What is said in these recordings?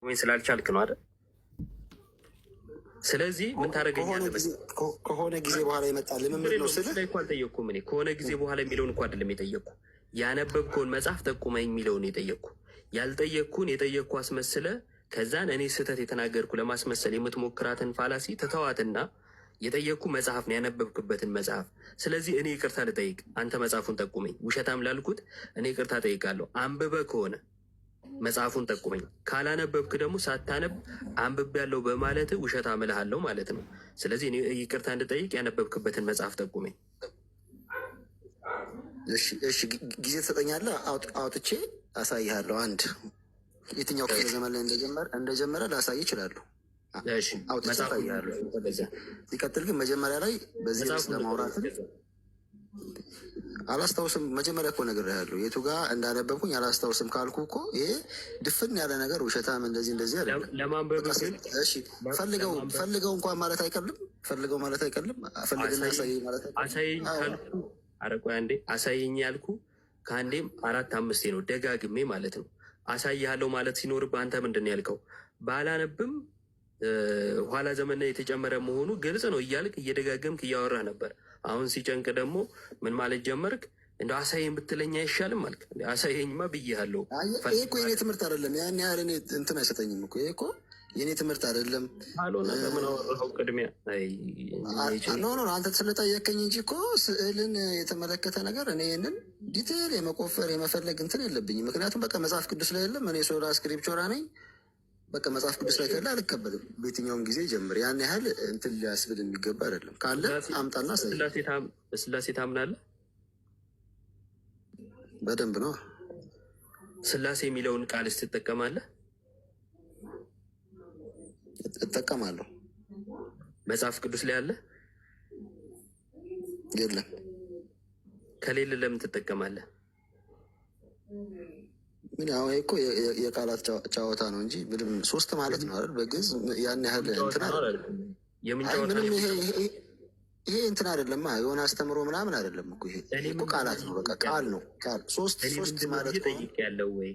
ወይ ስላልቻልክ ነው አይደል? ስለዚህ ምን ታደርገኛለህ? ከሆነ ጊዜ በኋላ ይመጣል ልምምድ ነው ስልህ እኮ አልጠየቅኩም። እኔ ከሆነ ጊዜ በኋላ የሚለውን እኮ አይደለም የጠየቅኩ። ያነበብከውን መጽሐፍ ጠቁመኝ የሚለውን የጠየቅኩ። ያልጠየቅኩን የጠየቅኩ አስመስለ ከዛን እኔ ስህተት የተናገርኩ ለማስመሰል የምትሞክራትን ፋላሲ ትተዋትና የጠየቅኩ መጽሐፍ ነው ያነበብክበትን መጽሐፍ። ስለዚህ እኔ ይቅርታ ልጠይቅ፣ አንተ መጽሐፉን ጠቁመኝ። ውሸታም ላልኩት እኔ ይቅርታ ጠይቃለሁ። አንብበ ከሆነ መጽሐፉን ጠቁመኝ። ካላነበብክ ደግሞ ሳታነብ አንብብ ያለው በማለት ውሸት አምልሃለሁ ማለት ነው። ስለዚህ እኔ ይቅርታ እንድጠይቅ ያነበብክበትን መጽሐፍ ጠቁመኝ። እሺ ጊዜ ትሰጠኛለህ? አውጥቼ አሳይሃለሁ። አንድ የትኛው ክፍለ ዘመን ላይ እንደጀመረ ላሳይ ይችላሉ። አውጥቼ አሳይሃለሁ። ሲቀጥል ግን መጀመሪያ ላይ በዚህ ርዕስ ለማውራት አላስታውስም። መጀመሪያ እኮ ነግሬሃለሁ። የቱ ጋር እንዳነበብኩኝ አላስታውስም ካልኩ እኮ ይሄ ድፍን ያለ ነገር ውሸታም እንደዚህ አይደለም። ለማንበብ ፈልገው እንኳን ማለት አይቀልም። ፈልገው ማለት አይቀልም። ፈልግና አሳየኝ ማለት አሳየኝ ካልኩ አረቆ አንዴ አሳየኝ ያልኩ ከአንዴም 4-5 ነው ደጋግሜ ማለት ነው። አሳይሃለሁ ማለት ሲኖርብህ አንተ ምንድን ነው ያልከው? ባላነብም ኋላ ዘመን የተጨመረ መሆኑ ግልጽ ነው እያልክ እየደጋገምክ እያወራህ ነበር። አሁን ሲጨንቅ ደግሞ ምን ማለት ጀመርክ? እንደ አሳየኝ ብትለኝ አይሻልም አልክ። አሳየኝማ ብዬሃለሁ። ይሄ እኮ የኔ ትምህርት አይደለም። ያን ያህል እኔ እንትን አይሰጠኝም እኮ። ይሄ እኮ የኔ ትምህርት አይደለም። አልሆነ ለምን አወራኸው? ቅድሚያ ኖ አንተ ስለጠየቀኝ እንጂ እኮ ስዕልን የተመለከተ ነገር እኔ ይህንን ዲቴል የመቆፈር የመፈለግ እንትን የለብኝም። ምክንያቱም በቃ መጽሐፍ ቅዱስ ላይ የለም። እኔ ሶላ ስክሪፕቸራ ነኝ። በቃ መጽሐፍ ቅዱስ ላይ ካለ አልቀበልም። በየትኛውም ጊዜ ጀምር። ያን ያህል እንትን ሊያስብል የሚገባ አይደለም። ካለ አምጣና ስላሴ ታምናለህ? በደንብ ነው። ስላሴ የሚለውን ቃልስ ትጠቀማለህ? እጠቀማለሁ። መጽሐፍ ቅዱስ ላይ አለ? የለም። ከሌለ ለምን ትጠቀማለህ? ምን ያው እኮ የቃላት ጨዋታ ነው እንጂ ምንም ሶስት ማለት ነው አይደል? በግዕዝ ያን ያህል እንትን አይደለም። ይሄ እንትን አይደለም። የሆነ አስተምሮ ምናምን አይደለም እኮ ይሄ እኮ ቃላት ነው። በቃ ቃል ነው። ቃል ሶስት ማለት ነው። ጠይቄ ያለው ወይ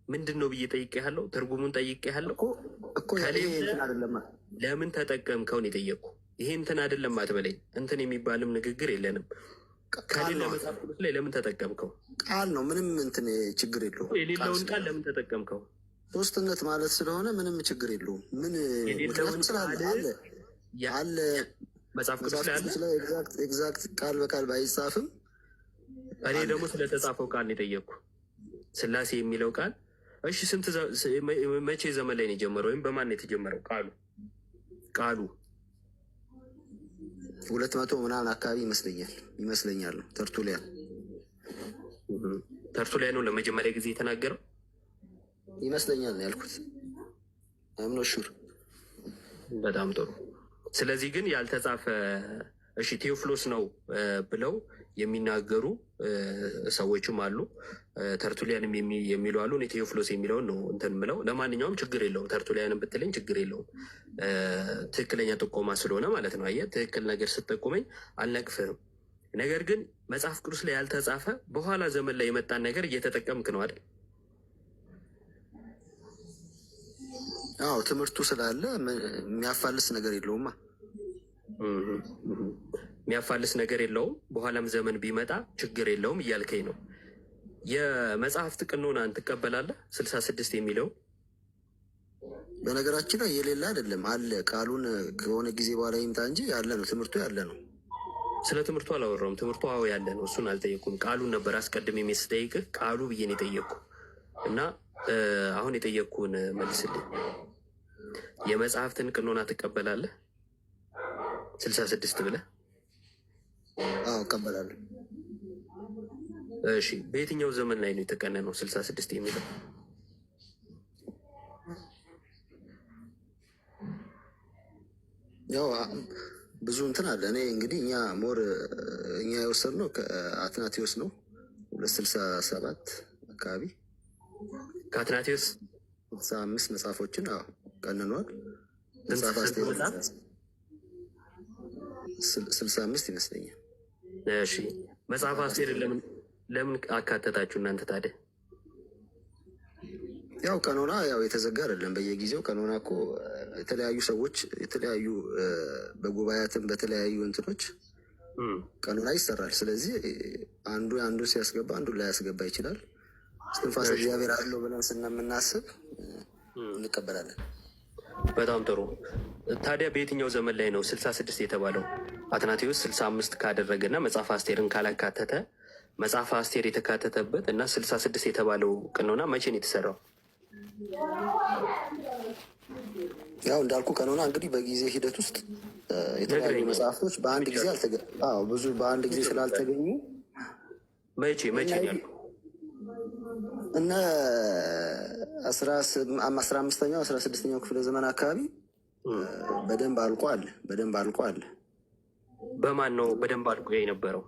ምንድን ነው ብዬ ጠይቄ ያለው ትርጉሙን ጠይቄ ያለው እኮ ይሄ እንትን አይደለም። ለምን ተጠቀምከውን የጠየቅኩ ይሄ እንትን አይደለም አትበለኝ። እንትን የሚባልም ንግግር የለንም። ከሌለ መጽሐፍ ቅዱስ ላይ ለምን ተጠቀምከው? ቃል ነው። ምንም እንትን ችግር የለውም። የሌለውን ቃል ለምን ተጠቀምከው? ሶስትነት ማለት ስለሆነ ምንም ችግር የለውም። ምን ምክንያቱም ስላለ አለ መጽሐፍ ቅዱስ ላይ ኤግዛክት ቃል በቃል ባይጻፍም እኔ ደግሞ ስለተጻፈው ቃል ነው የጠየቅኩ። ስላሴ የሚለው ቃል እሺ፣ መቼ ዘመን ላይ ነው የጀመረው? ወይም በማን ነው የተጀመረው? ቃሉ 200 ምናምን አካባቢ ይመስለኛል። ተርቱሊያን ነው ለመጀመሪያ ጊዜ የተናገረው ይመስለኛል ነው ያልኩት። አምኖ ሹር። በጣም ጥሩ። ስለዚህ ግን ያልተጻፈ እሺ ቴዎፍሎስ ነው ብለው የሚናገሩ ሰዎችም አሉ። ተርቱሊያንም የሚሉ አሉ። እኔ ቴዎፍሎስ የሚለውን ነው እንትን ምለው። ለማንኛውም ችግር የለውም። ተርቱሊያንም ብትለኝ ችግር የለውም። ትክክለኛ ጥቆማ ስለሆነ ማለት ነው። አየህ፣ ትክክል ነገር ስትጠቁመኝ አልነቅፍህም። ነገር ግን መጽሐፍ ቅዱስ ላይ ያልተጻፈ በኋላ ዘመን ላይ የመጣን ነገር እየተጠቀምክ ነው አይደል? አዎ፣ ትምህርቱ ስላለ የሚያፋልስ ነገር የለውማ። የሚያፋልስ ነገር የለውም። በኋላም ዘመን ቢመጣ ችግር የለውም እያልከኝ ነው። የመጽሐፍት ቅኖናን ትቀበላለህ? 66 የሚለው በነገራችን ላይ የሌለ አይደለም፣ አለ። ቃሉን ከሆነ ጊዜ በኋላ ይምጣ እንጂ ያለ ነው። ትምህርቱ ያለ ነው። ስለ ትምህርቱ አላወራውም። ትምህርቱ አዎ ያለ ነው። እሱን አልጠየኩም። ቃሉን ነበር አስቀድሜ ስጠይቅህ ቃሉ ብዬ ነው የጠየቅኩ እና አሁን የጠየቅኩህን መልስልኝ። የመጽሐፍትን ቅኖና ትቀበላለህ? 66 ብለህ? አዎ እቀበላለሁ። እሺ፣ በየትኛው ዘመን ላይ ነው የተቀነነው 66 የሚለው? ያው ብዙ እንትን አለ። እኔ እንግዲህ እኛ የወሰድነው ከአትናቴዎስ ነው 267 አካባቢ ከአትናቴዎስ 65 መጽሐፎችን ቀንኗል። 65 ይመስለኛል። እሺ፣ መጽሐፍ አስቴር ለምን አካተታችሁ እናንተ ታዲያ? ያው ቀኖና ያው የተዘጋ አይደለም። በየጊዜው ቀኖና እኮ የተለያዩ ሰዎች የተለያዩ በጉባኤያትን በተለያዩ እንትኖች ቀኖና ይሰራል። ስለዚህ አንዱ አንዱ ሲያስገባ አንዱ ላይ ያስገባ ይችላል። እስትንፋሰ እግዚአብሔር አለው ብለን ስለምናስብ እንቀበላለን። በጣም ጥሩ። ታዲያ በየትኛው ዘመን ላይ ነው 66 የተባለው? አትናቴዎስ 65 ካደረገ እና መጽሐፈ አስቴርን ካላካተተ መጽሐፈ አስቴር የተካተተበት እና 66 የተባለው ቀኖና መቼ ነው የተሰራው? ያው እንዳልኩ ቀኖና እንግዲህ በጊዜ ሂደት ውስጥ የተለያዩ መጽሐፍቶች በአንድ ጊዜ ብዙ በአንድ ጊዜ ስላልተገኙ መቼ ያሉ እነ 15ኛው 16ኛው ክፍለ ዘመን አካባቢ በደንብ አልቋል። በማን ነው በደንብ አልቆ የነበረው?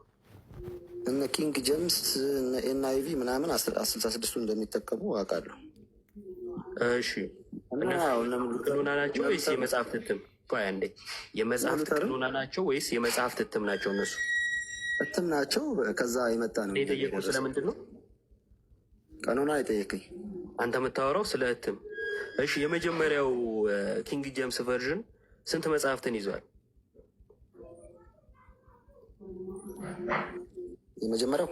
እነ ኪንግ ጄምስ እነ ኤንአይቪ ምናምን 66ቱ እንደሚጠቀሙ አውቃለሁ። እሺ ቀኖና ናቸው ወይስ የመጽሐፍት እትም? ቆይ አንዴ፣ የመጽሐፍት ቀኖና ናቸው ወይስ የመጽሐፍት እትም ናቸው? እነሱ እትም ናቸው። ከዛ የመጣ ነው። የጠየቁ ስለምንድን ነው ቀኖና የጠየቀኝ? አንተ የምታወራው ስለ እትም። እሺ የመጀመሪያው ኪንግ ጄምስ ቨርዥን ስንት መጽሐፍትን ይዟል? የመጀመሪያው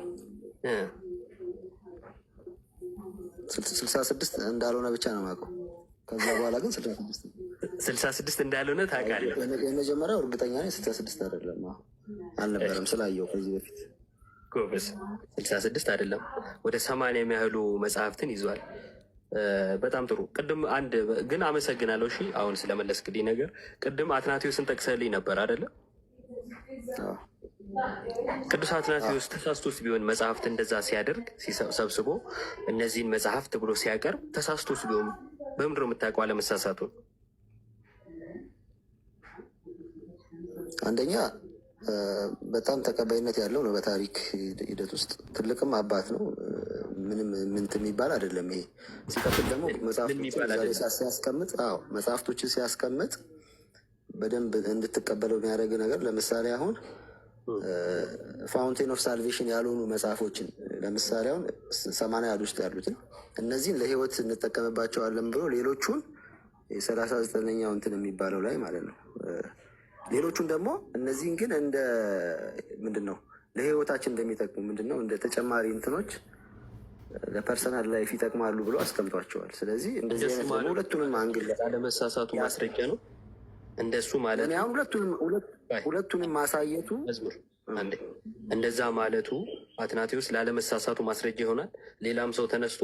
66 እንዳልሆነ ብቻ ነው የማውቀው። ከዛ በኋላ ግን 66 እንዳልሆነ ታውቃለህ? የመጀመሪያው እርግጠኛ ነኝ 66 አይደለም፣ አልነበረም ስላየው ከዚህ በፊት። ጎበዝ፣ 66 አይደለም፣ ወደ 80 የሚያህሉ መጽሐፍትን ይዟል። በጣም ጥሩ። ቅድም አንድ ግን አመሰግናለሁ። እሺ አሁን ስለመለስክልኝ ነገር ቅድም አትናቴዎስን ጠቅሰህልኝ ነበር አይደለ? ቅዱስ አትናቴዎስ ተሳስቶስ ቢሆን መጽሐፍት እንደዛ ሲያደርግ ሰብስቦ እነዚህን መጽሐፍት ብሎ ሲያቀርብ ተሳስቶስ ቢሆን በምንድን ነው የምታውቀው አለመሳሳቱን? አንደኛ በጣም ተቀባይነት ያለው ነው በታሪክ ሂደት ውስጥ ትልቅም አባት ነው። ምንም ምንት የሚባል አይደለም ይሄ። ሲቀጥል ደግሞ መጽሐፍቶችን ሲያስቀምጥ በደንብ እንድትቀበለው የሚያደርግ ነገር ለምሳሌ አሁን ፋውንቴን ኦፍ ሳልቬሽን ያልሆኑ መጽሐፎችን ለምሳሌ አሁን 80 ውስጥ ያሉትን እነዚህን ለህይወት እንጠቀምባቸዋለን ብሎ ሌሎቹን 39ኛው እንትን የሚባለው ላይ ማለት ነው። ሌሎቹን ደግሞ እነዚህን ግን እንደ ምንድን ነው ለህይወታችን እንደሚጠቅሙ ምንድን ነው እንደ ተጨማሪ እንትኖች ለፐርሰናል ላይፍ ይጠቅማሉ ብሎ አስቀምጧቸዋል። ስለዚህ እንደዚህ አይነት ሁለቱንም አንግል ላለመሳሳቱ ማስረጃ ነው እንደሱ ማለት ነው። አሁን ሁለቱንም ማሳየቱ መዝሙር አንዴ እንደዛ ማለቱ አትናቴዎስ ላለመሳሳቱ ማስረጃ ይሆናል። ሌላም ሰው ተነስቶ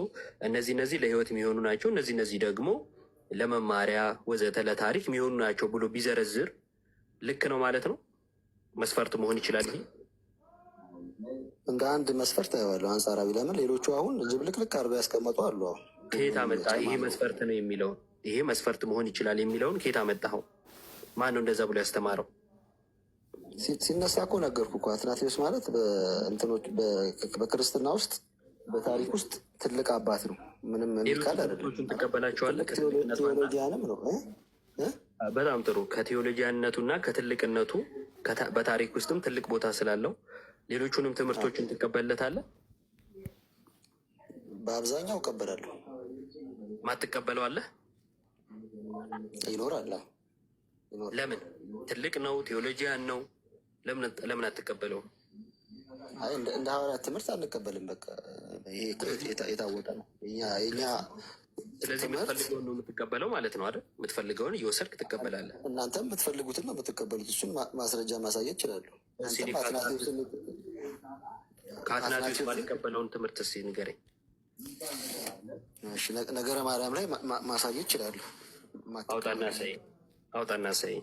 እነዚህ ለህይወት የሚሆኑ ናቸው፣ እነዚህ ደግሞ ለመማሪያ ወዘተ ለታሪክ የሚሆኑ ናቸው ብሎ ቢዘረዝር ልክ ነው ማለት ነው። መስፈርት መሆን ይችላል። ይሄ እንደ አንድ መስፈርት አየዋለሁ አንጻራዊ። ለምን ሌሎቹ አሁን ጅብልቅልቅ አድርገው ያስቀመጡ አሉ። አሁን ከየት አመጣ? ይሄ መስፈርት ነው የሚለውን ይሄ መስፈርት መሆን ይችላል የሚለውን ከየት አመጣኸው? ማን ነው እንደዛ ብሎ ያስተማረው? ሲነሳ እኮ ነገርኩ እኮ አትናቴዎስ ማለት በክርስትና ውስጥ በታሪክ ውስጥ ትልቅ አባት ነው። ምንም የሚቃል አይደለም። ትቀበላቸዋለህ? ቴዎሎጂያንም ነው። በጣም ጥሩ። ከቴዎሎጂያነቱ እና ከትልቅነቱ በታሪክ ውስጥም ትልቅ ቦታ ስላለው ሌሎቹንም ትምህርቶችን ትቀበልለታለህ? በአብዛኛው እቀበላለሁ። ማትቀበለው አለ? ይኖራል። ለምን? ትልቅ ነው፣ ቴዎሎጂያን ነው። ለምን አትቀበለውም? እንደ ሐዋርያት ትምህርት አንቀበልም። በቃ ይሄ የታወቀ ነው የኛ። ስለዚህ የምትፈልገውን ነው የምትቀበለው ማለት ነው አይደል? የምትፈልገውን እየወሰድክ ትቀበላለህ። እናንተም የምትፈልጉትን ነው የምትቀበሉት። እሱን ማስረጃ ማሳየት ይችላሉ። ከአትናቴዎስ ማልቀበለውን ትምህርት እስኪ ንገረኝ። ነገረ ማርያም ላይ ማሳየት ይችላሉ። አውጣና ሳይ።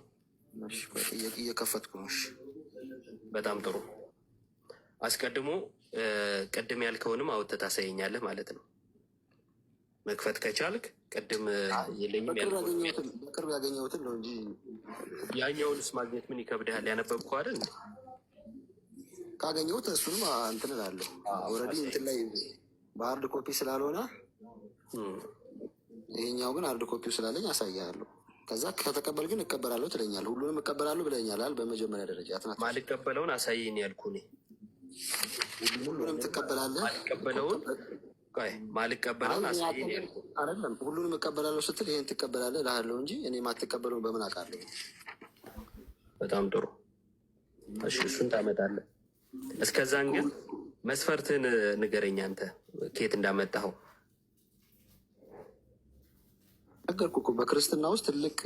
እየከፈትኩ ነው። በጣም ጥሩ። አስቀድሞ ቅድም ያልከውንም አውጥተህ ታሳየኛለህ ማለት ነው። መክፈት ከቻልክ ቅድም የለኝም በቅርብ ያገኘሁትን ነው እንጂ ያኛውንስ ማግኘት ምን ይከብድሃል? ያነበብኩህ አይደል? ካገኘሁት እሱንም እንትን እላለሁ። ኦልሬዲ እንትን ላይ በሀርድ ኮፒ ስላልሆነ ይሄኛው ግን ሃርድ ኮፒው ስላለኝ አሳያለሁ። ከዛ ከተቀበል ግን እቀበላለሁ ትለኛለህ። ሁሉንም እቀበላለሁ ብለኛል። በመጀመሪያ ደረጃ አትናት ማልቀበለውን አሳየኝ ያልኩህ እኔ። ሁሉንም ትቀበላለህ? ቆይ ማልቀበለውን አይደለም ሁሉንም እቀበላለሁ ስትል ይሄን ትቀበላለህ እልሃለሁ እንጂ እኔ ማትቀበለውን በምን አውቃለሁ? በጣም ጥሩ እሺ፣ እሱን ታመጣለህ። እስከዛን ግን መስፈርትን ንገረኝ። አንተ ከየት እንዳመጣኸው ነገርኩህ እኮ። በክርስትና ውስጥ ትልቅ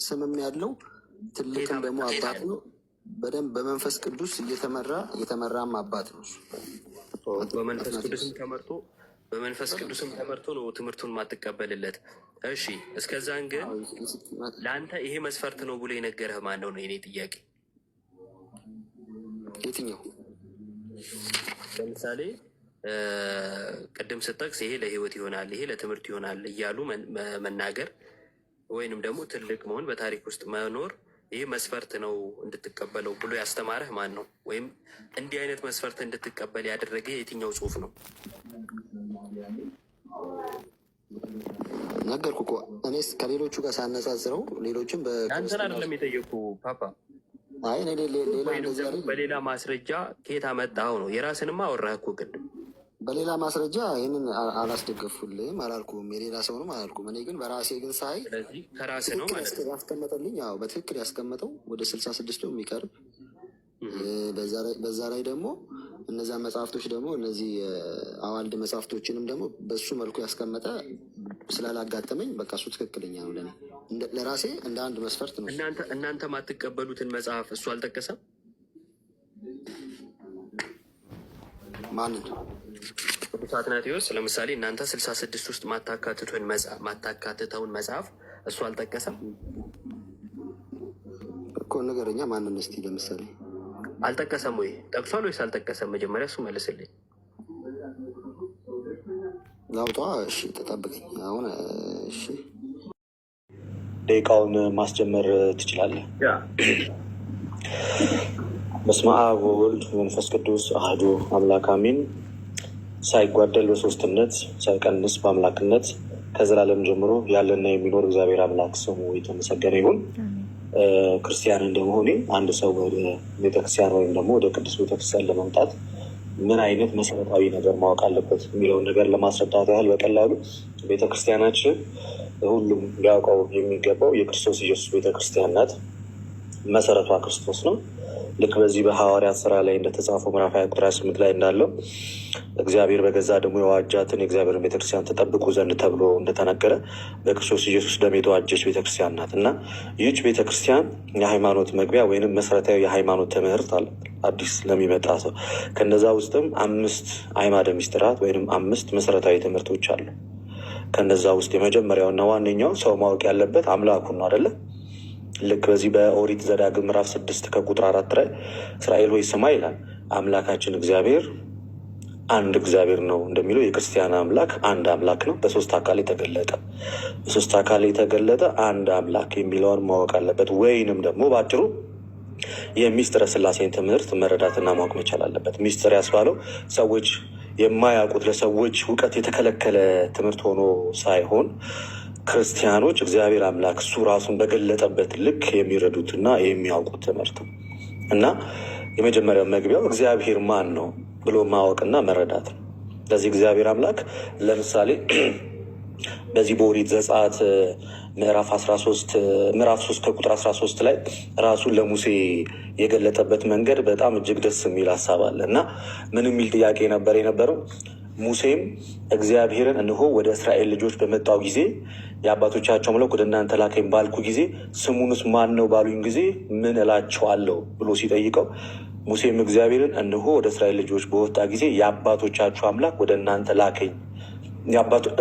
ስምም ያለው ትልቅም ደግሞ አባት ነው። በደንብ በመንፈስ ቅዱስ እየተመራም አባት ነው። በመንፈስ ቅዱስም ተመርቶ ነው ትምህርቱን ማትቀበልለት። እሺ እስከዛን ግን ለአንተ ይሄ መስፈርት ነው ብሎ የነገረህ ማን ነው? የኔ ጥያቄ የትኛው? ለምሳሌ ቅድም ስጠቅስ ይሄ ለህይወት ይሆናል፣ ይሄ ለትምህርት ይሆናል እያሉ መናገር ወይንም ደግሞ ትልቅ መሆን በታሪክ ውስጥ መኖር ይህ መስፈርት ነው እንድትቀበለው ብሎ ያስተማረህ ማን ነው? ወይም እንዲህ አይነት መስፈርት እንድትቀበል ያደረገ የትኛው ጽሁፍ ነው? ነገርኩ እኮ እኔ ከሌሎቹ ጋር ሳነጻጽረው ሌሎችም አንተን አይደለም የጠየቁ ፓፓ። አይ በሌላ ማስረጃ ከየት አመጣኸው ነው? የራስንማ አወራህ እኮ ቅድም። በሌላ ማስረጃ ይህንን አላስደገፉልህም አላልኩም፣ የሌላ ሰውንም አላልኩም። እኔ ግን በራሴ ግን ሳይ ከራስህ ነው ማለት ነው ያስቀመጠልኝ። ያው በትክክል ያስቀመጠው ወደ 66 የሚቀርብ በዛ ላይ ደግሞ እነዚያ መጽሐፍቶች ደግሞ እነዚህ አዋልድ መጽሐፍቶችንም ደግሞ በሱ መልኩ ያስቀመጠ ስላላጋጠመኝ በቃ እሱ ትክክለኛ ነው ለኔ፣ ለራሴ እንደ አንድ መስፈርት ነው። እናንተ ማትቀበሉትን መጽሐፍ እሱ አልጠቀሰም? ማንን? ቅዱስ አትናቴዎስ ለምሳሌ እናንተ 66 ውስጥ ማታካትተውን መጽሐፍ እሱ አልጠቀሰም እኮ። ነገረኛ ማንን? እስኪ ለምሳሌ አልጠቀሰም ወይ? ጠቅሷል ወይስ አልጠቀሰም? መጀመሪያ እሱ መልስልኝ። ላውጣ? እሺ ተጠብቀኝ አሁን። እሺ ደቂቃውን ማስጀመር ትችላለህ። በስመ አብ ወወልድ መንፈስ ቅዱስ አሐዱ አምላክ አሜን። ሳይጓደል በሶስትነት ሳይቀንስ በአምላክነት ከዘላለም ጀምሮ ያለና የሚኖር እግዚአብሔር አምላክ ስሙ የተመሰገነ ይሁን። ክርስቲያን እንደመሆኔ አንድ ሰው ወደ ቤተክርስቲያን ወይም ደግሞ ወደ ቅዱስ ቤተክርስቲያን ለመምጣት ምን አይነት መሰረታዊ ነገር ማወቅ አለበት የሚለውን ነገር ለማስረዳት ያህል በቀላሉ ቤተክርስቲያናችን ሁሉም ሊያውቀው የሚገባው የክርስቶስ ኢየሱስ ቤተክርስቲያን ናት። መሰረቷ ክርስቶስ ነው። ልክ በዚህ በሐዋርያት ስራ ላይ እንደተጻፈው ምዕራፍ 20 ቁጥር 8 ላይ እንዳለው እግዚአብሔር በገዛ ደግሞ የዋጃትን የእግዚአብሔርን ቤተክርስቲያን ተጠብቁ ዘንድ ተብሎ እንደተነገረ በክርስቶስ ኢየሱስ ደም የተዋጀች ቤተክርስቲያን ናት እና ይህች ቤተክርስቲያን የሃይማኖት መግቢያ ወይንም መሰረታዊ የሃይማኖት ትምህርት አለ አዲስ ለሚመጣ ሰው። ከነዛ ውስጥም 5 አዕማደ ምስጢራት ወይንም 5 መሰረታዊ ትምህርቶች አሉ። ከነዛ ውስጥ የመጀመሪያውና ዋነኛው ሰው ማወቅ ያለበት አምላኩን ነው አይደለ? ልክ በዚህ በኦሪት ዘዳግም ምዕራፍ 6 ከቁጥር 4 ላይ እስራኤል ሆይ ስማ ይላል። አምላካችን እግዚአብሔር አንድ እግዚአብሔር ነው እንደሚለው የክርስቲያን አምላክ አንድ አምላክ ነው፣ በሶስት አካል የተገለጠ አንድ አምላክ የሚለውን ማወቅ አለበት። ወይንም ደግሞ በአጭሩ የሚስጥረ ስላሴን ትምህርት መረዳትና ማወቅ መቻል አለበት። ሚስጥር ያስባለው ሰዎች የማያውቁት ለሰዎች እውቀት የተከለከለ ትምህርት ሆኖ ሳይሆን ክርስቲያኖች እግዚአብሔር አምላክ እሱ ራሱን በገለጠበት ልክ የሚረዱትና የሚያውቁት ትምህርት እና የመጀመሪያው መግቢያው እግዚአብሔር ማን ነው ብሎ ማወቅና መረዳት ነው። ለዚህ እግዚአብሔር አምላክ ለምሳሌ በዚህ በኦሪት ዘጸአት ምዕራፍ 3 ከቁጥር 13 ላይ ራሱን ለሙሴ የገለጠበት መንገድ በጣም እጅግ ደስ የሚል ሀሳብ አለ እና ምን የሚል ጥያቄ ነበር የነበረው? ሙሴም እግዚአብሔርን እንሆ ወደ እስራኤል ልጆች በመጣው ጊዜ የአባቶቻቸው አምላክ ወደ እናንተ ላከኝ ባልኩ ጊዜ ስሙንስ ማን ነው ባሉኝ ጊዜ ምን እላቸዋለሁ ብሎ ሲጠይቀው፣ ሙሴም እግዚአብሔርን እንሆ ወደ እስራኤል ልጆች በወጣ ጊዜ የአባቶቻችሁ አምላክ ወደ እናንተ ላከኝ፣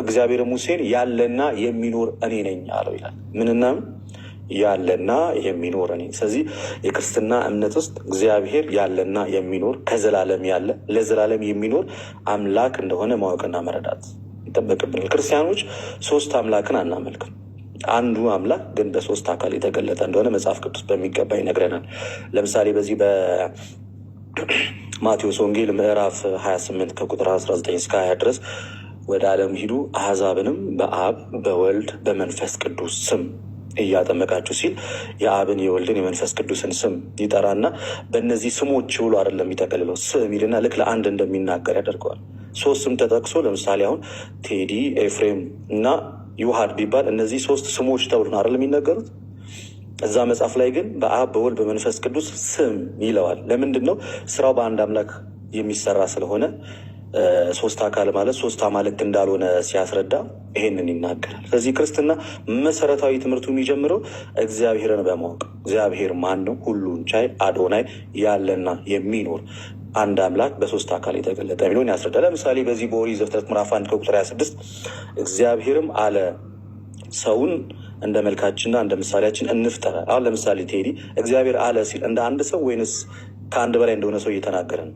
እግዚአብሔር ሙሴን ያለና የሚኖር እኔ ነኝ አለው ይላል። ምንና ያለና የሚኖር እኔ። ስለዚህ የክርስትና እምነት ውስጥ እግዚአብሔር ያለና የሚኖር ከዘላለም ያለ ለዘላለም የሚኖር አምላክ እንደሆነ ማወቅና መረዳት ይጠበቅብናል። ክርስቲያኖች 3 አምላክን አናመልክም። አንዱ አምላክ ግን በ3 አካል የተገለጠ እንደሆነ መጽሐፍ ቅዱስ በሚገባ ይነግረናል። ለምሳሌ በዚህ በማቴዎስ ወንጌል ምዕራፍ 28 ከቁጥር 19 እስከ 20 ድረስ ወደ ዓለም ሂዱ አሕዛብንም በአብ በወልድ በመንፈስ ቅዱስ ስም እያጠመቃችሁ ሲል የአብን የወልድን የመንፈስ ቅዱስን ስም ይጠራና በእነዚህ ስሞች ብሎ አይደለም የሚጠቀልለው ስም ይልና ልክ ለአንድ እንደሚናገር ያደርገዋል። 3 ስም ተጠቅሶ ለምሳሌ አሁን ቴዲ፣ ኤፍሬም እና ዩሃድ ቢባል እነዚህ 3 ስሞች ተብሎ ነው አይደለም የሚነገሩት። እዛ መጽሐፍ ላይ ግን በአብ በወልድ በመንፈስ ቅዱስ ስም ይለዋል። ለምንድን ነው? ስራው በአንድ አምላክ የሚሰራ ስለሆነ 3 አካል ማለት 3 አማልክት እንዳልሆነ ሲያስረዳ ይሄንን ይናገራል። ስለዚህ ክርስትና መሰረታዊ ትምህርቱ የሚጀምረው እግዚአብሔርን በማወቅ እግዚአብሔር ማን ነው? ሁሉን ቻይ አዶናይ ያለና የሚኖር አንድ አምላክ በ3 አካል የተገለጠ የሚለውን ያስረዳል። ለምሳሌ በዚህ በኦሪት ዘፍጥረት ምዕራፍ 1 ከቁጥር 26 እግዚአብሔርም አለ ሰውን እንደ መልካችንና እንደ ምሳሌያችን እንፍጠር። አሁን ለምሳሌ ቴዲ እግዚአብሔር አለ ሲል እንደ አንድ ሰው ወይንስ ከአንድ በላይ እንደሆነ ሰው እየተናገረ ነው?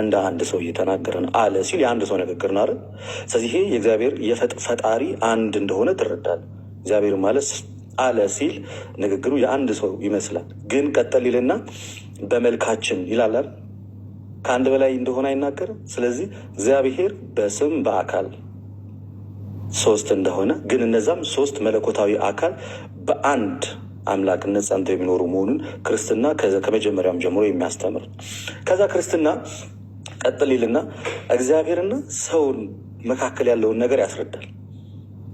እንደ አንድ ሰው እየተናገረ ነው። አለ ሲል የአንድ ሰው ንግግር ነው አይደል? ስለዚህ ይሄ የእግዚአብሔር ፈጣሪ አንድ እንደሆነ ትረዳል። እግዚአብሔር ማለት አለ ሲል ንግግሩ የአንድ ሰው ይመስላል። ግን ቀጠል ይልና በመልካችን ይላል። ከአንድ በላይ እንደሆነ አይናገርም። ስለዚህ እግዚአብሔር በስም በአካል 3 እንደሆነ ግን እነዛም 3 መለኮታዊ አካል በአንድ አምላክነት ጸንተው የሚኖሩ መሆኑን ክርስትና ከመጀመሪያውም ጀምሮ የሚያስተምር። ከዛ ክርስትና ቀጥል ይልና እግዚአብሔርና ሰውን መካከል ያለውን ነገር ያስረዳል።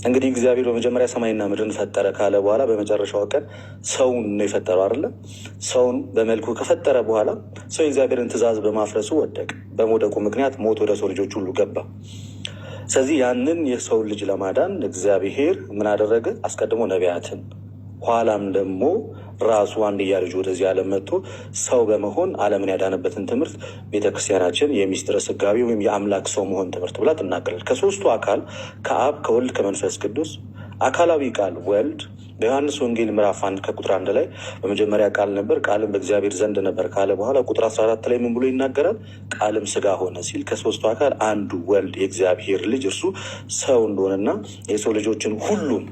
እንግዲህ እግዚአብሔር በመጀመሪያ ሰማይና ምድርን ፈጠረ ካለ በኋላ በመጨረሻው ቀን ሰውን ነው የፈጠረው አይደለም። ሰውን በመልኩ ከፈጠረ በኋላ ሰው የእግዚአብሔርን ትእዛዝ በማፍረሱ ወደቀ። በመውደቁ ምክንያት ሞት ወደ ሰው ልጆች ሁሉ ገባ። ስለዚህ ያንን የሰው ልጅ ለማዳን እግዚአብሔር ምን አደረገ? አስቀድሞ ነቢያትን ኋላም ደግሞ ራሱ አንድያ ልጁ ወደዚህ ዓለም መጥቶ ሰው በመሆን ዓለምን ያዳነበትን ትምህርት ቤተክርስቲያናችን የሚስጥረ ስጋዌ ወይም የአምላክ ሰው መሆን ትምህርት ብላ ትናገራለች። ከ3ቱ አካል ከአብ ከወልድ ከመንፈስ ቅዱስ አካላዊ ቃል ወልድ በዮሐንስ ወንጌል ምዕራፍ 1 ከቁጥር 1 ላይ በመጀመሪያ ቃል ነበር፣ ቃልም በእግዚአብሔር ዘንድ ነበር ካለ በኋላ ቁጥር 14 ላይ ምን ብሎ ይናገራል? ቃልም ስጋ ሆነ ሲል ከ3ቱ አካል አንዱ ወልድ የእግዚአብሔር ልጅ እርሱ ሰው እንደሆነና የሰው ልጆችን ሁሉም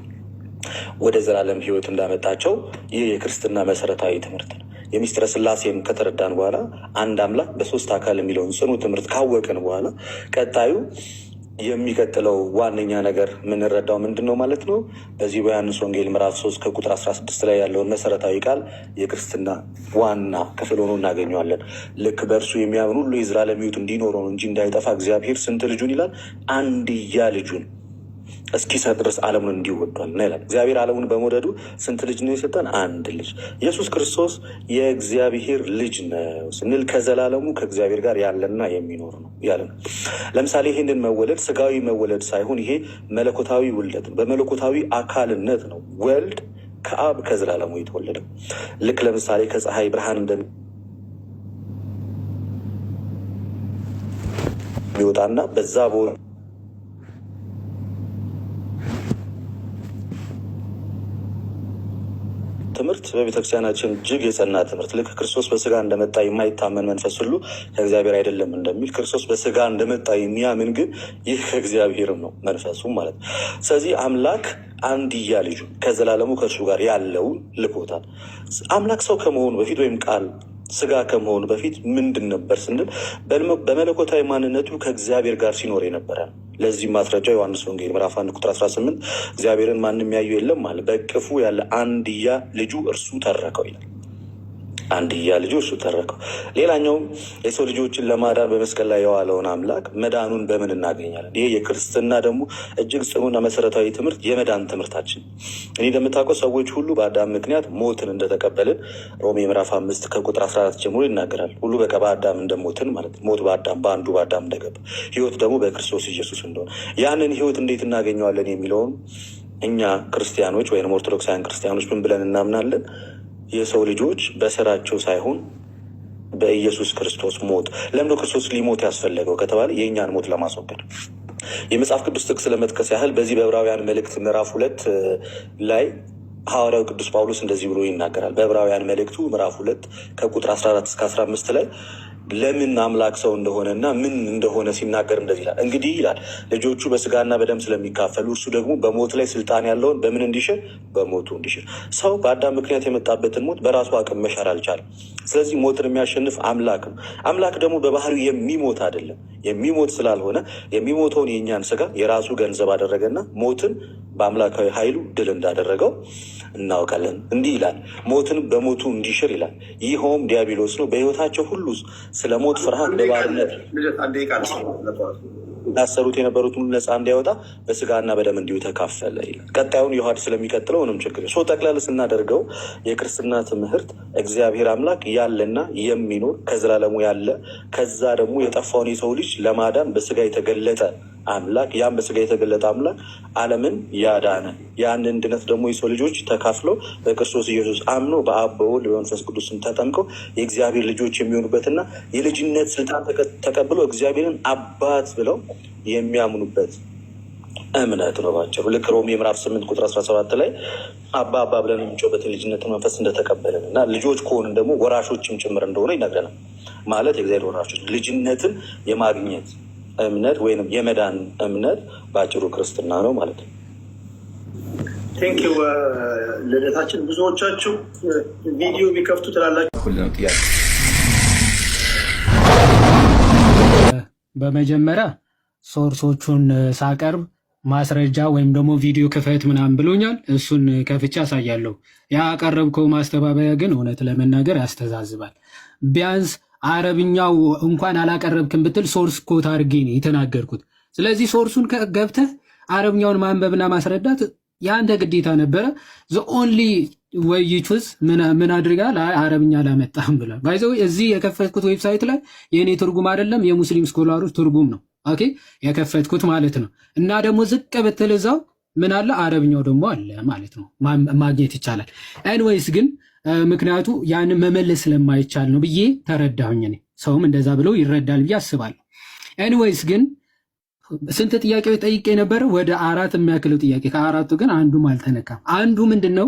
ወደ ዘላለም ሕይወት እንዳመጣቸው ይህ የክርስትና መሰረታዊ ትምህርት ነው። የሚስጥረ ስላሴን ከተረዳን በኋላ አንድ አምላክ በ3 አካል የሚለውን ጽኑ ትምህርት ካወቅን በኋላ ቀጣዩ የሚቀጥለው ዋነኛ ነገር የምንረዳው ምንድን ነው ማለት ነው? በዚህ በዮሐንስ ወንጌል ምዕራፍ 3 ከቁጥር 16 ላይ ያለውን መሰረታዊ ቃል የክርስትና ዋና ክፍል ሆኖ እናገኘዋለን። ልክ በእርሱ የሚያምን ሁሉ የዘላለም ሕይወት እንዲኖረው ነው እንጂ እንዳይጠፋ እግዚአብሔር ስንት ልጁን ይላል? አንድያ ልጁን እስኪሰጥ ድረስ ዓለሙን እንዲሁ ወዷል እና ይላል። እግዚአብሔር ዓለሙን በመውደዱ ስንት ልጅ ነው የሰጠን? አንድ ልጅ። ኢየሱስ ክርስቶስ የእግዚአብሔር ልጅ ነው ስንል ከዘላለሙ ከእግዚአብሔር ጋር ያለና የሚኖር ነው ያለ ነው። ለምሳሌ ይህንን መወለድ ስጋዊ መወለድ ሳይሆን ይሄ መለኮታዊ ውልደት ነው። በመለኮታዊ አካልነት ነው ወልድ ከአብ ከዘላለሙ የተወለደው። ልክ ለምሳሌ ከፀሐይ ብርሃን እንደሚወጣና በዛ ትምህርት በቤተክርስቲያናችን እጅግ የጸና ትምህርት ልክ ክርስቶስ በስጋ እንደመጣ የማይታመን መንፈስ ሁሉ ከእግዚአብሔር አይደለም እንደሚል ክርስቶስ በስጋ እንደመጣ የሚያምን ግን ይህ ከእግዚአብሔርም ነው መንፈሱም ማለት ነው። ስለዚህ አምላክ አንድያ ልጁ ከዘላለሙ ከእርሱ ጋር ያለውን ልኮታል። አምላክ ሰው ከመሆኑ በፊት ወይም ቃል ስጋ ከመሆኑ በፊት ምንድን ነበር ስንል በመለኮታዊ ማንነቱ ከእግዚአብሔር ጋር ሲኖር የነበረ ነው። ለዚህ ማስረጃ ዮሐንስ ወንጌል ምዕራፍ 1 ቁጥር 18 እግዚአብሔርን ማንም ያየው የለም አለ፣ በእቅፉ ያለ አንድያ ልጁ እርሱ ተረከው ይላል። አንድያ ልጁ እርሱ ተረከው። ሌላኛውም የሰው ልጆችን ለማዳን በመስቀል ላይ የዋለውን አምላክ መዳኑን በምን እናገኛለን? ይሄ የክርስትና ደግሞ እጅግ ጽኑና መሰረታዊ ትምህርት የመዳን ትምህርታችን። እኔ እንደምታውቀው ሰዎች ሁሉ በአዳም ምክንያት ሞትን እንደተቀበልን ሮሜ ምዕራፍ 5 ከቁጥር 14 ጀምሮ ይናገራል። ሁሉ በቃ በአዳም እንደሞትን ማለት ሞት በአንዱ በአዳም እንደገባ ህይወት ደግሞ በክርስቶስ ኢየሱስ እንደሆነ ያንን ህይወት እንዴት እናገኘዋለን የሚለውን እኛ ክርስቲያኖች ወይም ኦርቶዶክሳውያን ክርስቲያኖች ምን ብለን እናምናለን? የሰው ልጆች በስራቸው ሳይሆን በኢየሱስ ክርስቶስ ሞት። ለምንድነው ክርስቶስ ሊሞት ያስፈለገው ከተባለ የእኛን ሞት ለማስወገድ። የመጽሐፍ ቅዱስ ጥቅስ ለመጥቀስ ያህል በዚህ በዕብራውያን መልእክት ምዕራፍ 2 ላይ ሐዋርያው ቅዱስ ጳውሎስ እንደዚህ ብሎ ይናገራል። በዕብራውያን መልእክቱ ምዕራፍ 2 ከቁጥር 14 እስከ 15 ላይ ለምን አምላክ ሰው እንደሆነና ምን እንደሆነ ሲናገር እንደዚህ ይላል። እንግዲህ ይላል ልጆቹ በስጋና በደም ስለሚካፈሉ እርሱ ደግሞ በሞት ላይ ስልጣን ያለውን በምን እንዲሽር? በሞቱ እንዲሽር። ሰው በአዳም ምክንያት የመጣበትን ሞት በራሱ አቅም መሻር አልቻለም። ስለዚህ ሞትን የሚያሸንፍ አምላክ ነው። አምላክ ደግሞ በባህሪው የሚሞት አይደለም። የሚሞት ስላልሆነ የሚሞተውን የእኛን ስጋ የራሱ ገንዘብ አደረገና ሞትን በአምላካዊ ኃይሉ ድል እንዳደረገው እናውቃለን። እንዲህ ይላል፣ ሞትን በሞቱ እንዲሽር ይላል። ይኸውም ዲያብሎስ ነው። በሕይወታቸው ሁሉ ስለ ሞት ፍርሃት በባርነት ታሰሩት የነበሩት ሁሉ ነፃ እንዲያወጣ በስጋና በደም እንዲሁ ተካፈለ ይላል። ቀጣዩን ዮሐድ ስለሚቀጥለው ምንም ችግር ጠቅላላ ስናደርገው የክርስትና ትምህርት እግዚአብሔር አምላክ ያለና የሚኖር ከዘላለሙ ያለ ከዛ ደግሞ የጠፋውን የሰው ልጅ ለማዳን በስጋ የተገለጠ አምላክ ያም በስጋ የተገለጠ አምላክ ዓለምን ያዳነ ያንን ድነት ደግሞ የሰው ልጆች ተካፍለው በክርስቶስ ኢየሱስ አምኖ በአብ በወልድ በመንፈስ ቅዱስም ተጠምቀው የእግዚአብሔር ልጆች የሚሆኑበትና የልጅነት ስልጣን ተቀብለው እግዚአብሔርን አባት ብለው የሚያምኑበት እምነት ነው ባጭሩ። ልክ ሮሜ ምዕራፍ 8 ቁጥር 17 ላይ አባ ብለን የምንጮህበትን ልጅነትን መንፈስ እንደተቀበልን እና ልጆች ከሆንን ደግሞ ወራሾችም ጭምር እንደሆነ ይነግረናል። ማለት የእግዚአብሔር ወራሾች ልጅነትን የማግኘት እምነት ወይም የመዳን እምነት በአጭሩ ክርስትና ነው ማለት ነው። ቴንኪው ልደታችን። ብዙዎቻችሁ ቪዲዮ ቢከፍቱ ትላላችሁ። ሁሉንም ጥያቄ በመጀመሪያ ሶርሶቹን ሳቀርብ ማስረጃ ወይም ደግሞ ቪዲዮ ክፈት ምናምን ብሎኛል። እሱን ከፍቼ አሳያለሁ። ያቀረብከው ማስተባበያ ግን እውነት ለመናገር ያስተዛዝባል። ቢያንስ አረብኛው እንኳን አላቀረብክም ብትል ሶርስ ኮት አድርጌ ነው የተናገርኩት። ስለዚህ ሶርሱን ገብተህ አረብኛውን ማንበብና ማስረዳት የአንተ ግዴታ ነበረ። ዘ ኦንሊ ወይ ዩቱዝ ምን አድርጋል? አረብኛ አላመጣም ብሏል። ባይዘው እዚህ የከፈትኩት ዌብሳይት ላይ የእኔ ትርጉም አይደለም የሙስሊም ስኮላሮች ትርጉም ነው ኦኬ የከፈትኩት ማለት ነው። እና ደግሞ ዝቅ ብትል እዛው ምን አለ አረብኛው ደግሞ አለ ማለት ነው፣ ማግኘት ይቻላል። ኤንዌይስ ግን ምክንያቱ ያንን መመለስ ስለማይቻል ነው ብዬ ተረዳሁኝ። እኔ ሰውም እንደዛ ብለው ይረዳል ብዬ አስባለሁ። ኤንዌይስ ግን ስንት ጥያቄዎች ጠይቄ ነበረ? ወደ 4 የሚያክለው ጥያቄ። ከአራቱ ግን አንዱም አልተነካም። አንዱ ምንድነው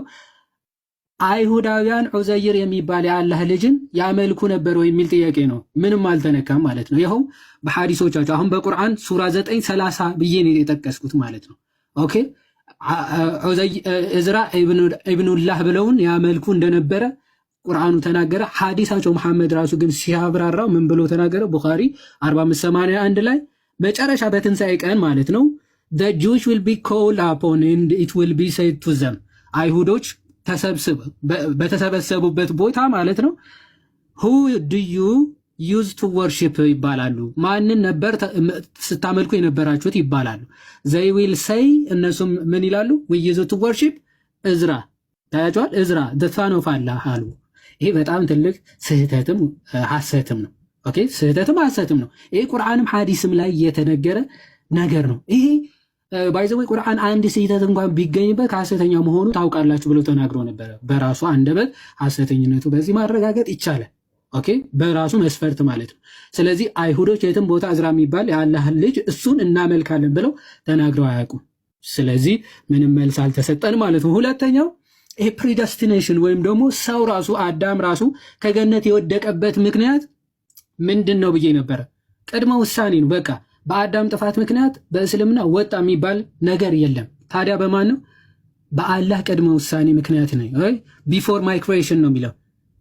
አይሁዳውያን ዑዘይር የሚባል የአላህ ልጅን ያመልኩ ነበር ወይ የሚል ጥያቄ ነው። ምንም አልተነካም ማለት ነው። ይኸው በሐዲሶቻቸው አሁን በቁርአን ሱራ 9:30 ብዬ ነው የጠቀስኩት ማለት ነው። ኦኬ እዝራ ኢብኑላህ ብለውን ያመልኩ እንደነበረ ቁርአኑ ተናገረ። ሐዲሳቸው መሐመድ ራሱ ግን ሲያብራራው ምን ብሎ ተናገረ? ቡኻሪ 4581 ላይ መጨረሻ በትንሣኤ ቀን ማለት ነው the Jews will be called upon and it will be said to them አይሁዶች በተሰበሰቡበት ቦታ ማለት ነው who do you use to worship ይባላሉ። ማንን ነበር ስታመልኩ የነበራችሁት ይባላሉ። they will say እነሱም ምን ይላሉ? we use to worship እዝራ ታያቸዋል። እዝራ the son of Allah አሉ። ይሄ በጣም ትልቅ ስህተትም ሐሰትም ነው። ኦኬ ስህተትም ሐሰትም ነው። ይሄ ቁርአንም ሐዲስም ላይ የተነገረ ነገር ነው። ይሄ ባይዘው ቁርአን አንድ ስህተት እንኳን ቢገኝበት ሐሰተኛ መሆኑ ታውቃላችሁ ብሎ ተናግሮ ነበር። በራሱ አንደበት ሐሰተኝነቱ በዚህ ማረጋገጥ ይቻላል። ኦኬ በራሱ መስፈርት ማለት ነው። ስለዚህ አይሁዶች የትም ቦታ እዝራ የሚባል የአላህ ልጅ እሱን እናመልካለን ብለው ተናግረው አያውቁም። ስለዚህ ምንም መልስ አልተሰጠን ማለት ነው። ሁለተኛው ይሄ ፕሪደስቲኔሽን ወይም ደግሞ ሰው ራሱ አዳም ራሱ ከገነት የወደቀበት ምክንያት ምንድን ነው ብዬ ነበረ። ቅድመ ውሳኔ ነው። በቃ በአዳም ጥፋት ምክንያት በእስልምና ወጣ የሚባል ነገር የለም። ታዲያ በማን ነው? በአላህ ቅድመ ውሳኔ ምክንያት ነው። ቢፎር ማይ ክሬሽን ነው የሚለው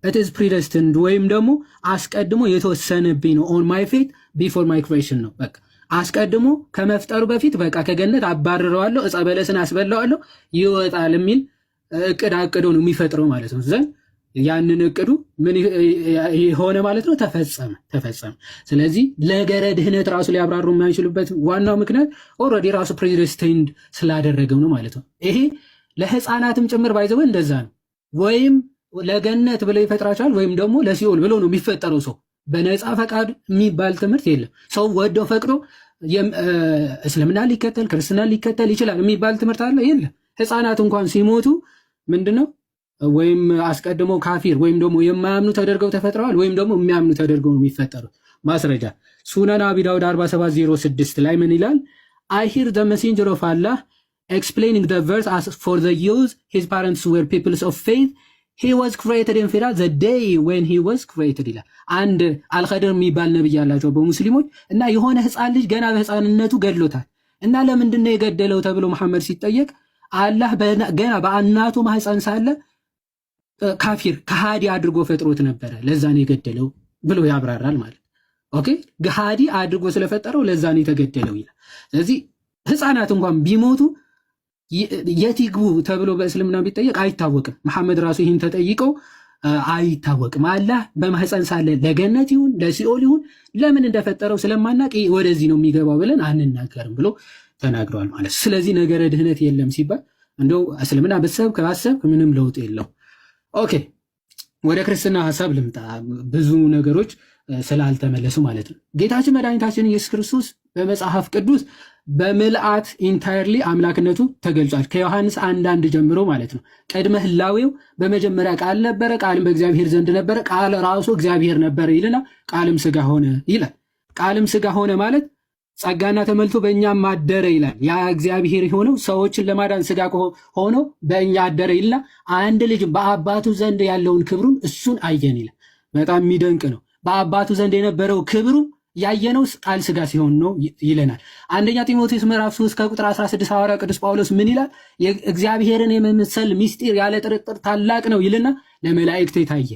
it is predestined ወይም ደግሞ አስቀድሞ የተወሰነብኝ ነው። on my faith before my creation ነው። በቃ አስቀድሞ ከመፍጠሩ በፊት በቃ ከገነት አባርረዋለሁ፣ ዕፀ በለስን አስበላዋለሁ ይወጣል የሚል እቅድ አቅዶ ነው የሚፈጥረው ማለት ነው። ዘን ያንን እቅዱ ምን ሆነ ማለት ነው? ተፈጸመ። ስለዚህ ለገረ ድህነት ራሱ ሊያብራሩ የማይችሉበት ዋናው ምክንያት ኦልሬዲ ራሱ ፕሬዲስቲንድ ስላደረገው ነው ማለት ነው። ይሄ ለህፃናትም ጭምር ባይዘው እንደዛ ነው። ወይም ለገነት ብለው ይፈጥራቸዋል ወይም ደግሞ ለሲኦል ብለው ነው የሚፈጠረው። ሰው በነፃ ፈቃድ የሚባል ትምህርት የለም። ሰው ወዶ ፈቅዶ እስልምና ሊከተል ክርስትና ሊከተል ይችላል የሚባል ትምህርት አለ? የለም። ህፃናት እንኳን ሲሞቱ ምንድነው ወይም አስቀድሞ ካፊር ወይም ደግሞ የማያምኑ ተደርገው ተፈጥረዋል ወይም ደግሞ የሚያምኑ ተደርገው ነው የሚፈጠሩት። ማስረጃ ሱነን አቢ ዳውድ 4706 ላይ ምን ይላል? I hear the messenger of Allah explaining the verse as for the youth his parents were peoples of faith he was created in Firah the day when he was created ይላል። አንድ አልኸድር የሚባል ነብይ ያላቸው በሙስሊሞች እና የሆነ ህፃን ልጅ ገና በህፃንነቱ ገድሎታል እና ለምንድን ነው የገደለው ተብሎ መሐመድ ሲጠየቅ አላህ ገና በእናቱ ማህፀን ሳለ ካፊር ከሃዲ አድርጎ ፈጥሮት ነበረ ለዛ ነው የገደለው ብሎ ያብራራል ማለት ኦኬ ከሃዲ አድርጎ ስለፈጠረው ለዛ ነው የተገደለው ይላል። ስለዚህ ህፃናት እንኳን ቢሞቱ የት ይግቡ ተብሎ በእስልምና ቢጠየቅ አይታወቅም። መሐመድ ራሱ ይህን ተጠይቀው አይታወቅም። አላህ በማህፀን ሳለ ለገነት ይሁን ለሲኦል ይሁን ለምን እንደፈጠረው ስለማናቅ ወደዚህ ነው የሚገባው ብለን አንናገርም ብሎ ተናግረዋል ማለት። ስለዚህ ነገረ ድህነት የለም ሲባል እንደው እስልምና በሰብክ ባሰብክ ምንም ለውጥ የለው። ኦኬ ወደ ክርስትና ሐሳብ ልምጣ። ብዙ ነገሮች ስላልተመለሱ ማለት ነው። ጌታችን መድኃኒታችን ኢየሱስ ክርስቶስ በመጽሐፍ ቅዱስ በምልአት ኢንታየርሊ አምላክነቱ ተገልጿል። ከዮሐንስ 1:1 ጀምሮ ማለት ነው። ቅድመ ህላዌው በመጀመሪያ ቃል ነበረ፣ ቃልም በእግዚአብሔር ዘንድ ነበረ፣ ቃል ራሱ እግዚአብሔር ነበረ ይልና ቃልም ስጋ ሆነ ይላል። ቃልም ስጋ ሆነ ማለት ጸጋና ተመልቶ በእኛም አደረ ይላል። ያ እግዚአብሔር የሆነው ሰዎችን ለማዳን ስጋ ሆኖ በእኛ አደረ ይልና አንድ ልጅ በአባቱ ዘንድ ያለውን ክብሩን እሱን አየን ይላል። በጣም የሚደንቅ ነው። በአባቱ ዘንድ የነበረው ክብሩ ያየነው ቃል ስጋ ሲሆን ነው ይለናል። አንደኛ ጢሞቴዎስ ምዕራፍ 3 ከቁጥር 16 ሐዋርያው ቅዱስ ጳውሎስ ምን ይላል? እግዚአብሔርን የመምሰል ምስጢር ያለ ጥርጥር ታላቅ ነው ይልና ለመላእክት የታየ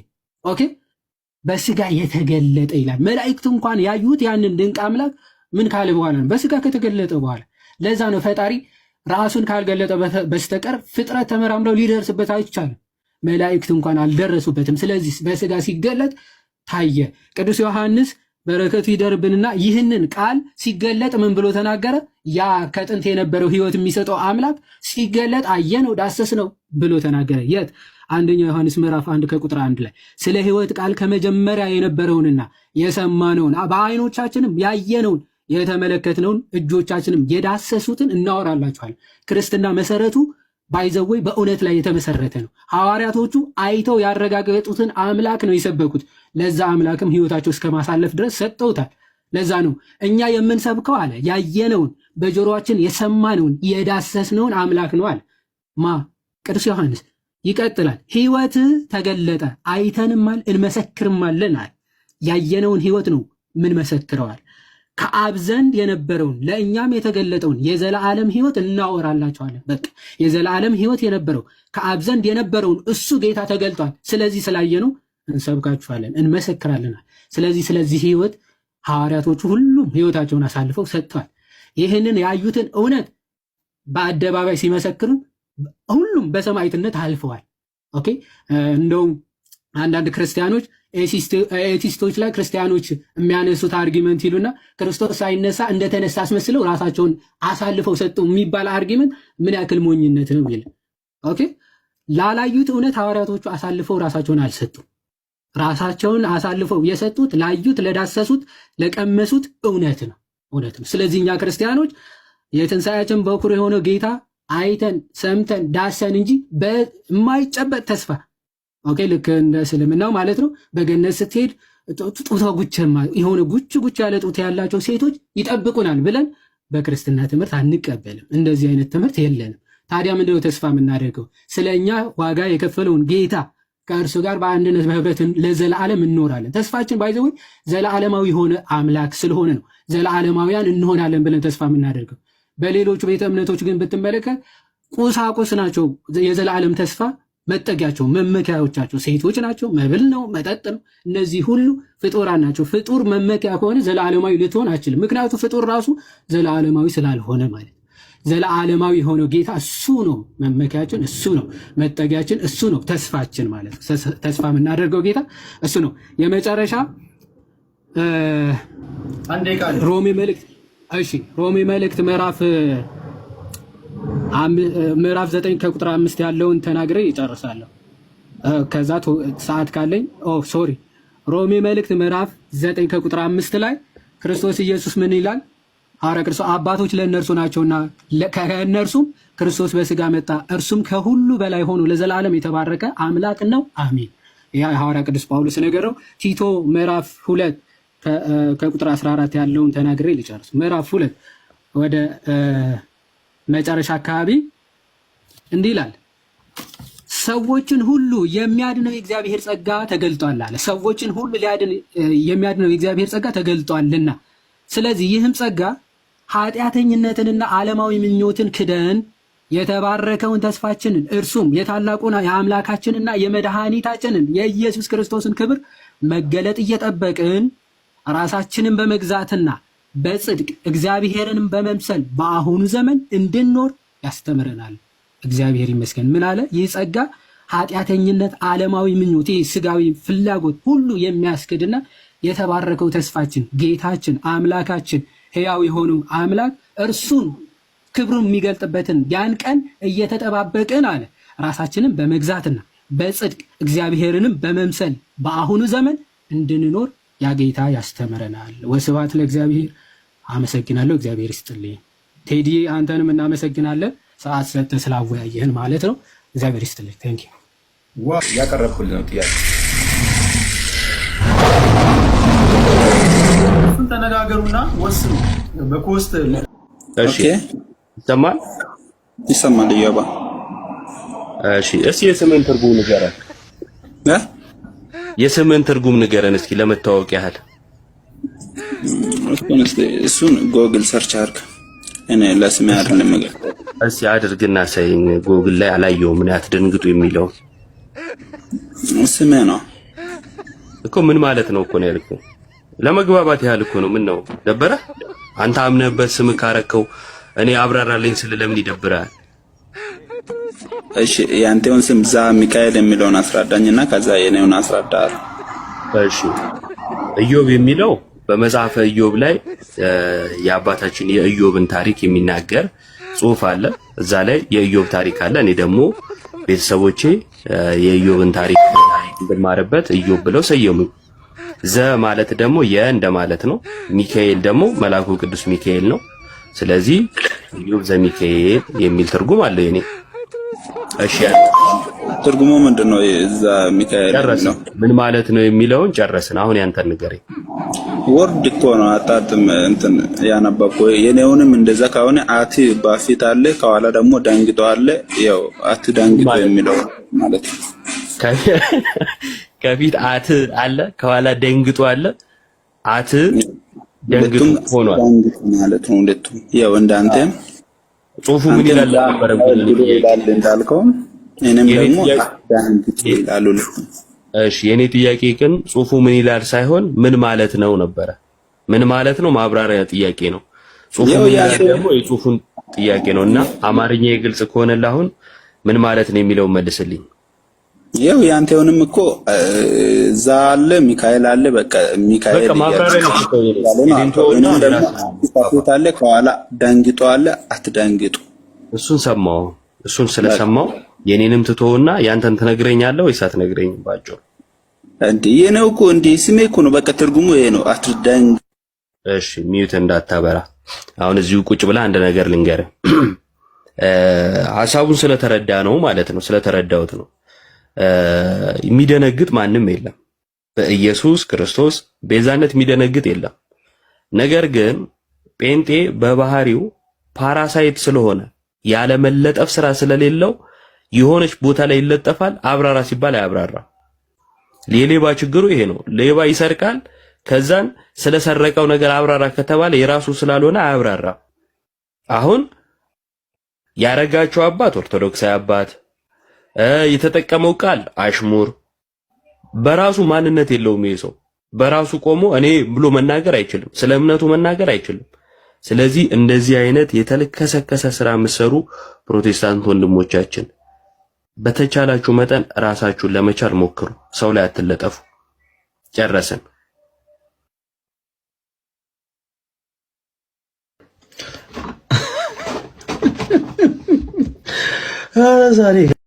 ኦኬ በስጋ የተገለጠ ይላል። መላእክት እንኳን ያዩት ያንን ድንቅ አምላክ ምን ካለ በኋላ ነው? በስጋ ከተገለጠ በኋላ። ለዛ ነው ፈጣሪ ራሱን ካልገለጠ በስተቀር ፍጥረት ተመራምረው ሊደርስበት አይቻልም። መላእክት እንኳን አልደረሱበትም። ስለዚህ በስጋ ሲገለጥ ታየ። ቅዱስ ዮሐንስ በረከቱ ይደርብንና ይህንን ቃል ሲገለጥ ምን ብሎ ተናገረ? ያ ከጥንት የነበረው ሕይወት የሚሰጠው አምላክ ሲገለጥ አየነው፣ ዳሰስነው ብሎ ተናገረ። የት? አንደኛ ዮሐንስ ምዕራፍ 1 ከቁጥር 1 ላይ ስለ ሕይወት ቃል ከመጀመሪያ የነበረውንና የሰማነውን በዓይኖቻችንም ያየነውን የተመለከትነውን እጆቻችንም የዳሰሱትን እናወራላችኋል። ክርስትና መሰረቱ ባይዘወይ በእውነት ላይ የተመሰረተ ነው። ሐዋርያቶቹ አይተው ያረጋገጡትን አምላክ ነው የሰበኩት። ለዛ አምላክም ሕይወታቸው እስከ ማሳለፍ ድረስ ሰጠውታል። ለዛ ነው እኛ የምንሰብከው አለ ያየነውን በጆሮአችን የሰማነውን የዳሰስነውን አምላክ ነው አለ ማ ቅዱስ ዮሐንስ። ይቀጥላል። ሕይወት ተገለጠ አይተንማል እንመሰክርማለን አለ። ያየነውን ሕይወት ነው ምን መሰክረዋል። ከአብ ዘንድ የነበረውን ለእኛም የተገለጠውን የዘላለም ሕይወት እናወራላችኋለን። በቃ የዘላለም ሕይወት የነበረው ከአብ ዘንድ የነበረውን እሱ ጌታ ተገልጧል። ስለዚህ ስላየነው እንሰብካችኋለን፣ እንመሰክራለናል። ስለዚህ ሕይወት ሐዋርያቶቹ ሁሉም ሕይወታቸውን አሳልፈው ሰጥተዋል። ይህንን ያዩትን እውነት በአደባባይ ሲመሰክሩ ሁሉም በሰማዕትነት አልፈዋል። ኦኬ እንደውም አንዳንድ ክርስቲያኖች ኤቲስቶች ላይ ክርስቲያኖች የሚያነሱት አርጊመንት ይሉና ክርስቶስ ሳይነሳ እንደተነሳ አስመስለው ራሳቸውን አሳልፈው ሰጡ የሚባል አርጊመንት ምን ያክል ሞኝነት ነው ይል። ኦኬ ላላዩት እውነት ሐዋርያቶቹ አሳልፈው ራሳቸውን አልሰጡም። ራሳቸውን አሳልፈው የሰጡት ላዩት፣ ለዳሰሱት፣ ለቀመሱት እውነት ነው። ስለዚህ እኛ ክርስቲያኖች የትንሣኤያችን በኩር የሆነው ጌታ አይተን ሰምተን ዳሰን እንጂ በማይጨበጥ ተስፋ ኦኬ ልክ እንደ እስልምናው ማለት ነው። በገነት ስትሄድ ጡቷ ጉቸማ የሆነ ጉች ያለ ጡት ያላቸው ሴቶች ይጠብቁናል ብለን በክርስትና ትምህርት አንቀበልም። እንደዚህ አይነት ትምህርት የለንም። ታዲያ ምንድነው ተስፋ የምናደርገው? ስለኛ ዋጋ የከፈለውን ጌታ ከእርሱ ጋር በአንድነት በህብረት ለዘላለም እንኖራለን። ተስፋችን ባይዘው ዘላለማዊ የሆነ አምላክ ስለሆነ ነው። ዘላለማውያን እንሆናለን ብለን ተስፋ የምናደርገው። በሌሎቹ ቤተ እምነቶች ግን ብትመለከት ቁሳቁስ ናቸው የዘላለም ተስፋ መጠጊያቸው፣ መመኪያዎቻቸው ሴቶች ናቸው፣ መብል ነው፣ መጠጥ ነው። እነዚህ ሁሉ ፍጡራን ናቸው። ፍጡር መመኪያ ከሆነ ዘላለማዊ ልትሆን አችልም። ምክንያቱም ፍጡር ራሱ ዘላለማዊ ስላልሆነ ማለት። ዘላለማዊ የሆነው ጌታ እሱ ነው መመኪያችን፣ እሱ ነው መጠጊያችን፣ እሱ ነው ተስፋችን ማለት ነው። ተስፋ የምናደርገው ጌታ እሱ ነው። የመጨረሻ ሮሜ መልእክት ምዕራፍ 9 ከቁጥር 5 ያለውን ተናግሬ ይጨርሳለሁ። ከዛ ሰዓት ካለኝ ሮሜ መልእክት ምዕራፍ 9 ከቁጥር 5 ላይ ክርስቶስ ኢየሱስ ምን ይላል? ሐዋርያ ክርስቶስ አባቶች ለእነርሱ ናቸውና ከእነርሱም ክርስቶስ በስጋ መጣ፣ እርሱም ከሁሉ በላይ ሆኖ ለዘላለም የተባረከ አምላክ ነው፣ አሜን። ያ ሐዋርያ ቅዱስ ጳውሎስ ነገር ነው። ቲቶ ምዕራፍ 2 ከቁጥር 14 ያለውን ተናግሬ ልጨርስ። ምዕራፍ 2 ወደ መጨረሻ አካባቢ እንዲህ ይላል፣ ሰዎችን ሁሉ የሚያድነው የእግዚአብሔር ጸጋ ተገልጧል አለ። ሰዎችን ሁሉ የሚያድነው የእግዚአብሔር ጸጋ ተገልጧልና፣ ስለዚህ ይህም ጸጋ ኃጢአተኝነትንና ዓለማዊ ምኞትን ክደን የተባረከውን ተስፋችንን እርሱም የታላቁን የአምላካችንና የመድኃኒታችንን የኢየሱስ ክርስቶስን ክብር መገለጥ እየጠበቅን ራሳችንን በመግዛትና በጽድቅ እግዚአብሔርንም በመምሰል በአሁኑ ዘመን እንድንኖር ያስተምረናል። እግዚአብሔር ይመስገን። ምን አለ? ይህ ጸጋ ኃጢአተኝነት፣ ዓለማዊ ምኞት፣ ስጋዊ ፍላጎት ሁሉ የሚያስክድና የተባረከው ተስፋችን ጌታችን አምላካችን ሕያው የሆነው አምላክ እርሱን ክብሩን የሚገልጥበትን ያን ቀን እየተጠባበቅን አለ ራሳችንን በመግዛትና በጽድቅ እግዚአብሔርንም በመምሰል በአሁኑ ዘመን እንድንኖር ያ ጌታ ያስተምረናል። ወስብሐት ለእግዚአብሔር። አመሰግናለሁ። እግዚአብሔር ይስጥልኝ። ቴዲ አንተንም እናመሰግናለን፣ ሰዓት ሰጥተህ ስላወያየህን ማለት ነው። እግዚአብሔር ይስጥልኝ። ቴንክ ዩ። ያቀረብኩልህ ነው ጥያቄ። እሱን ተነጋገሩና ወስኑ በኮስት። እሺ ይሰማል? ይሰማል። እያባ እሺ፣ እስኪ የስምን ትርጉም ንገረን። የስምን ትርጉም ንገረን እስኪ ለመታወቅ ያህል። እሱን ጎግል ሰርች አድርግ። እኔ ለስሜ አይደለም ነገር እስኪ አድርግና ሳይኝ ጎግል ላይ አላየሁም። ምን ያትደንግጡ የሚለው ስሜ ነው እኮ። ምን ማለት ነው እኮ ነው ያልኩህ። ለመግባባት ያህል እኮ ነው። ምን ነው ደበረ? አንተ አምነህበት ስም ካረከው እኔ አብራራልኝ ስለ ለምን ይደብራል? እሺ ያንተውን ስም ዛ ሚካኤል የሚለውን አስረዳኝና ከዛ የኔውን አስረዳል። እሺ ኢዮብ የሚለው በመጽሐፈ ኢዮብ ላይ የአባታችን የኢዮብን ታሪክ የሚናገር ጽሑፍ አለ። እዛ ላይ የኢዮብ ታሪክ አለ። እኔ ደግሞ ቤተሰቦቼ የኢዮብን ታሪክ እንድማርበት ኢዮብ ብለው ሰየሙኝ። ዘ ማለት ደግሞ እንደማለት ነው። ሚካኤል ደግሞ መልአኩ ቅዱስ ሚካኤል ነው። ስለዚህ ኢዮብ ዘሚካኤል የሚል ትርጉም አለው የኔ። እሺ ትርጉሙ ምንድነው? እዛ ሚካኤል ነው ምን ማለት ነው የሚለውን ጨረስን። አሁን ያንተን ንገረኝ። ወርድ እኮ ነው አጣጥም እንትን ያነበብኩ። የኔውንም እንደዛ ከሆነ አቲ በፊት አለ፣ ከኋላ ደግሞ ዳንግጦ አለ። ያው አቲ ዳንግጦ የሚለው ማለት ነው። ከፊት አት አለ፣ ከኋላ ደንግጦ አለ። አት ደንግጦ ሆኗል ማለት ነው። ሁለቱም ያው እንዳንተም ጽሑፉ ምን ይላል ነበር እንዳልከው እኔም ደግሞ ዳንግጦ ይላሉ። እሺ የኔ ጥያቄ ግን ጽሑፉ ምን ይላል ሳይሆን ምን ማለት ነው ነበረ። ምን ማለት ነው ማብራሪያ ጥያቄ ነው። ጽሑፉ ምን ይላል ደግሞ የጽሑፉን ጥያቄ ነውና አማርኛ የግልጽ ከሆነልህ አሁን ምን ማለት ነው የሚለው መልስልኝ። ያው ያንተውንም እኮ እዛ አለ ሚካኤል አለ። በቃ ሚካኤል አለ፣ ከኋላ ዳንግጦ አለ። አትዳንግጡ። እሱን ሰማው። እሱን ስለሰማው የኔንም ትተውና ያንተን ትነግረኛለህ ወይስ አትነግረኝም? ባጭሩ እንዴ የኔው እኮ እንዴ ስሜ እኮ ነው። በቃ ትርጉሙ ይሄ ነው። አትዳንግ። እሺ ሚዩት እንዳታበራ። አሁን እዚሁ ቁጭ ብላ አንድ ነገር ልንገርህ። ሐሳቡን ስለተረዳ ነው ማለት ነው። ስለተረዳሁት ነው። የሚደነግጥ ማንም የለም። በኢየሱስ ክርስቶስ ቤዛነት የሚደነግጥ የለም። ነገር ግን ጴንጤ በባህሪው ፓራሳይት ስለሆነ ያለመለጠፍ ስራ ስለሌለው የሆነች ቦታ ላይ ይለጠፋል። አብራራ ሲባል አያብራራም። የሌባ ችግሩ ይሄ ነው። ሌባ ይሰርቃል። ከዛን ስለሰረቀው ነገር አብራራ ከተባለ የራሱ ስላልሆነ አያብራራም። አሁን ያረጋቸው አባት ኦርቶዶክሳዊ አባት የተጠቀመው ቃል አሽሙር በራሱ ማንነት የለውም። ይሄ ሰው በራሱ ቆሞ እኔ ብሎ መናገር አይችልም። ስለ እምነቱ መናገር አይችልም። ስለዚህ እንደዚህ አይነት የተለከሰከሰ ስራ የምትሰሩ ፕሮቴስታንት ወንድሞቻችን በተቻላችሁ መጠን ራሳችሁን ለመቻል ሞክሩ። ሰው ላይ አትለጠፉ። ጨረስን። ዛሬ